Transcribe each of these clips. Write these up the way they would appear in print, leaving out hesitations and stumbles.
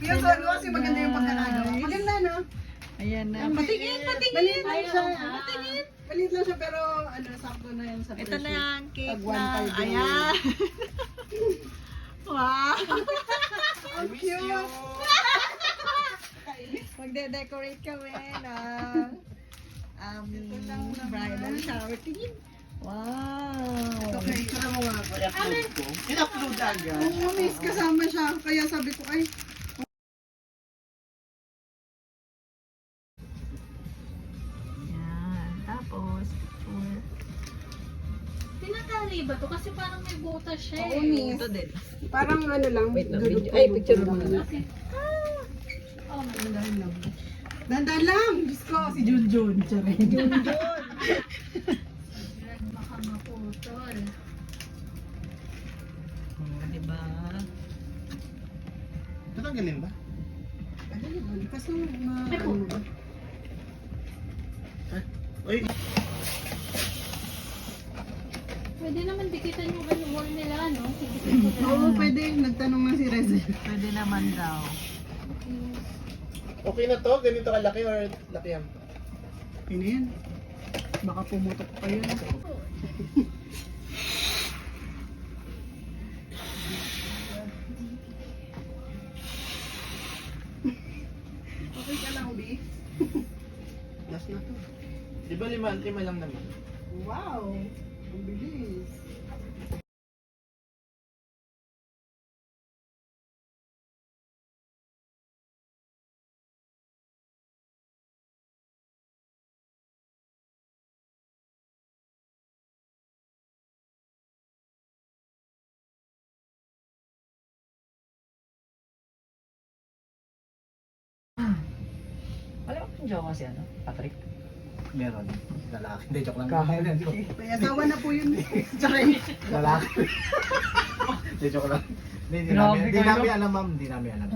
Yung suot ko kasi maganda yung pagkakagawa. Maganda, no? Ayan na. Patingin! Maliit lang siya. Patingin! Maliit lang siya pero ano, sakto na yan sa presyo. Ito na yan, cake Pag na. 1.5 yun. Ayan. Wow. Ang cute! Magde-decorate kami ng bridal shower. Tingin. Wow. Okay, tara mo nga. I-upload ko. In-upload agad. Oo, miss, kasama siya. Kaya sabi ko, ay, Yan. Tapos, Tinatali ba to? Kasi parang may butas siya oo, eh. miss. ito din. Parang ano lang. Wait lang, dudot video. ko, Ay, dudot picture ko mo lang. na. Okay. Oh my Dandan lang. Dandan lang! Diyos ko, si Junjun. Charin. Junjun. God. Baka maputol. Oh, diba? Tatanggalin ba? Kaso, ano ba? Uy, Pwede naman dikitan yung ano wall nila, no? Dikitan ko na. Oo, pwede. Nagtanong na si Rezel. Pwede naman daw. okay na to? Ganito kalaki or laki yan? Ano yan? Baka pumutok pa yun. Okay ka lang, Ubi? Last na to. Di ba lima lang naman? Wow! Ang bilis. Wala akong jowa si ano, Patrick. Meron. Lalaki. Hindi, joke lang. May asawa na po yun. Charin. Lalaki. Hindi, joke lang. Hindi Grabe namin, kayo. alam ma'am. Hindi namin alam.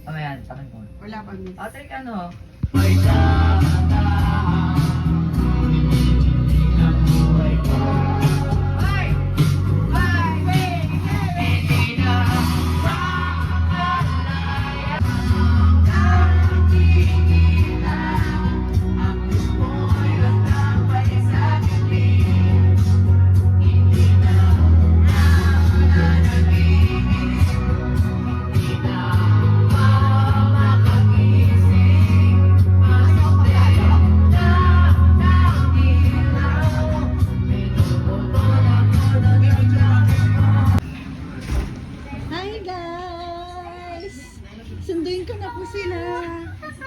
Ano yan? Tangan ko. Wala pa, miss. Patrick, ano? Hi guys! Sunduin ko na po sila.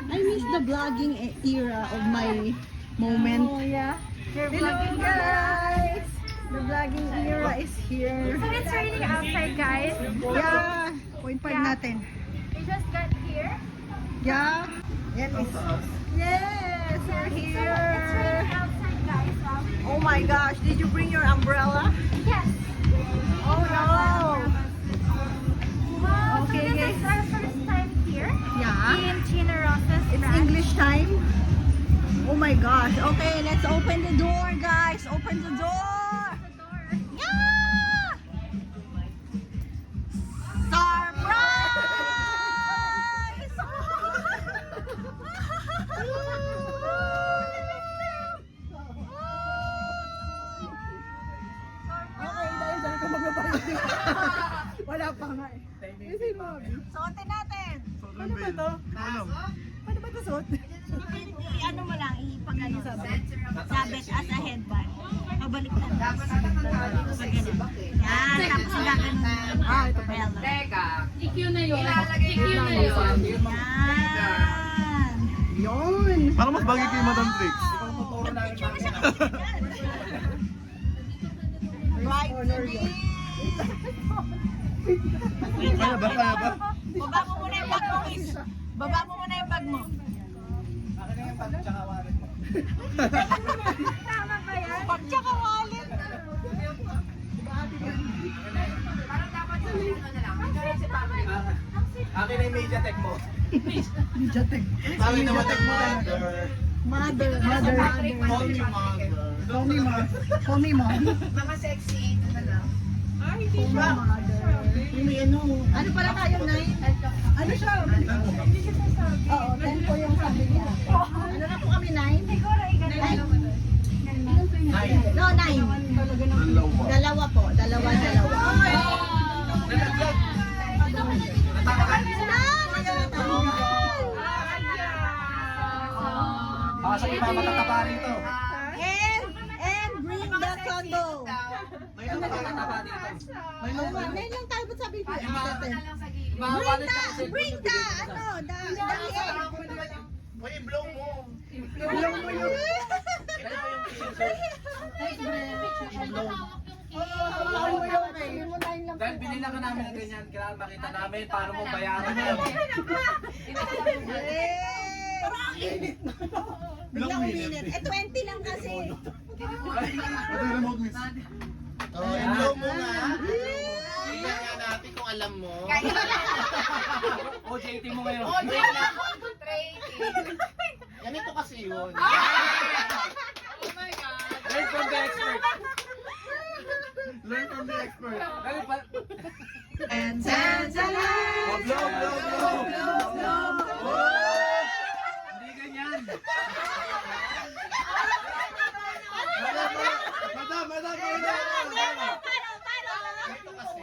I miss the vlogging era of my moment. Oh, yeah. You're Hello vlogging guys! The vlogging era is here. So it's raining outside, guys. Yeah! Point 5 Yeah. natin. We just got here. Yeah! Yan is. Yes! We're It's here! raining outside, guys. Oh my gosh! Did you bring your umbrella? Yes. Oh no! Wow, Okay, so this guys. is our first time here Yeah! in Chino Rosa's It's branch. English time. Oh my gosh. Okay, let's open the door, guys. Open the door. The door. Yeah! Okay, dahil saan ka magbabayad? Wala pa nga eh. Kasi Mami. Suotin natin. Ano ba to? Paano ba ito suot? Ano mo lang, ipagano sabit as a headband. Pabalik lang. Yan, tapos gaganon. Ah, ito pa. EQ na yun. EQ na yun. Yan. Yun! Parang mas bagay kay Madam Trix. Right to me. Kaya ba? Baba mo muna yung bag mo, Miss. Baba mo muna yung bag mo. Akin na yung pag tsaka wallet mo. Tama ba yan? Bag tsaka wallet. Akin na yung MediaTek mo. Mediatek. Akin na Matek mo. Mother. Call me mother. Call me mom. Call me mom. Mga sexy. Ito na lang. Ay, Ano pala tayo, 9? Ano siya? Oo, 10 po yung sabi niya. Ano na po kami, 9? No, 9. Dalawa po. Dalawa. Sa iba matatapa rito. And bring the condo. May matatapa dito. Ngayon lang tayo, ba't sabi ko? Bring the, May blow mo. Dahil binila ka namin ng ganyan, kailangan makita namin paano mo bayaran mo. Biglang uminit. 20 lang kasi. Blow mo nga. Tingnan nga natin kung alam mo. OJT mo ngayon. Ganito kasi yun. Learn from the expert. Learn from the expert. Dali pa. And tantalan. Blow. Hindi ganyan. Madam. Ganito kasi.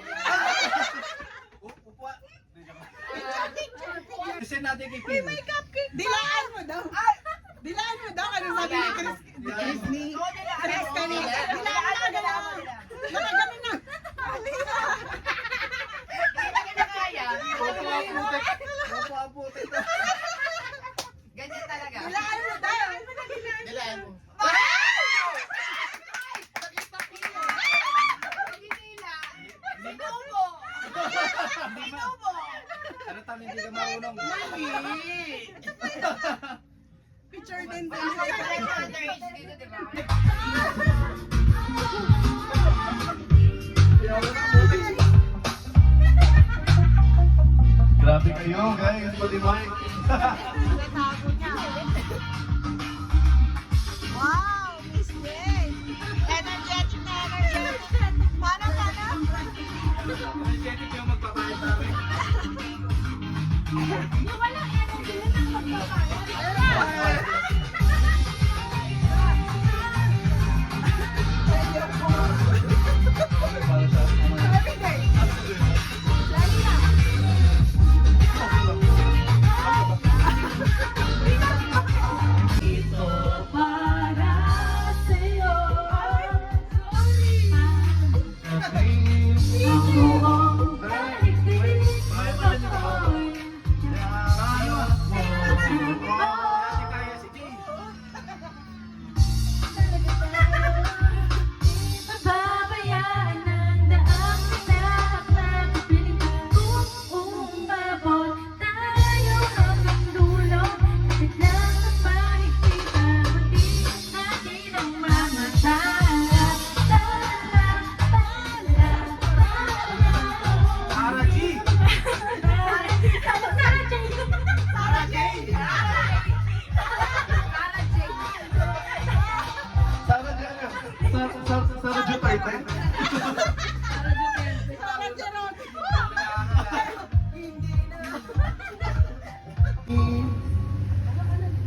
Upuan. Kasi natin kay Pin. Dilaan mo daw. Ano sabi ni Chris kanina? Dilaan mo. Nakagamin na. Upuan. Ganyan talaga. Dilaan mo daw. Dilaan mo. Ano tama hindi ka marunong? Picture din. Grabe kayo guys, malimay. Wow, Miss Jane. Energetic. Paano? Energetic yung magpapayag namin. Sarah Jutay.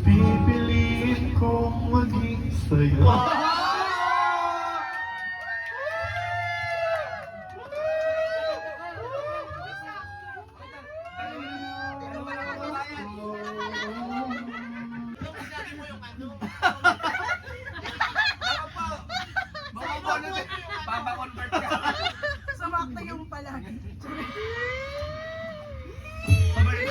Pipiliin kong maging sa'yo. Papa-convert ka. Samakta yung palagi. Sabay.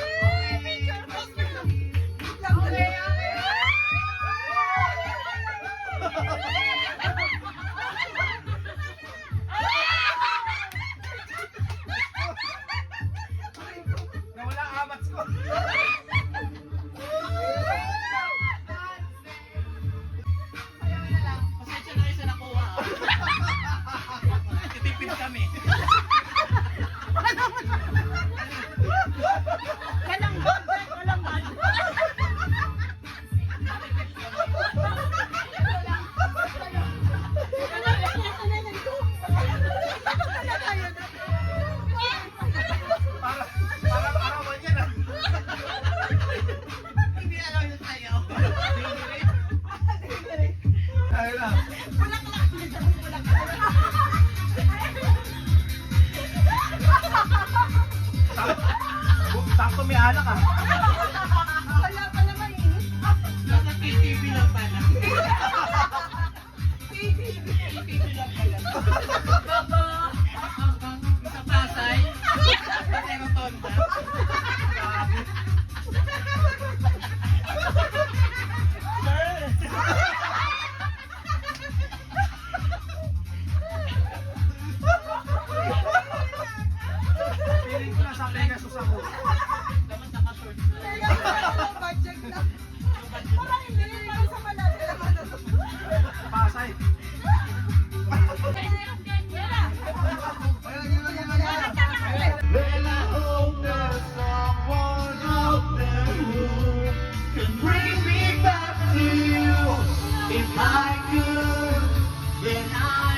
alak ah. Wala pa naman eh. Nasa KTV lang pala. Sa Pasay. Pero tonta. Piling ko nasa Pegasus ako. Dapat naka-short. Budget na. Parang hindi. Parang sa Manila naman na to. Pasay. Well, I hope there's someone out there who can bring me back to you. If I could, then I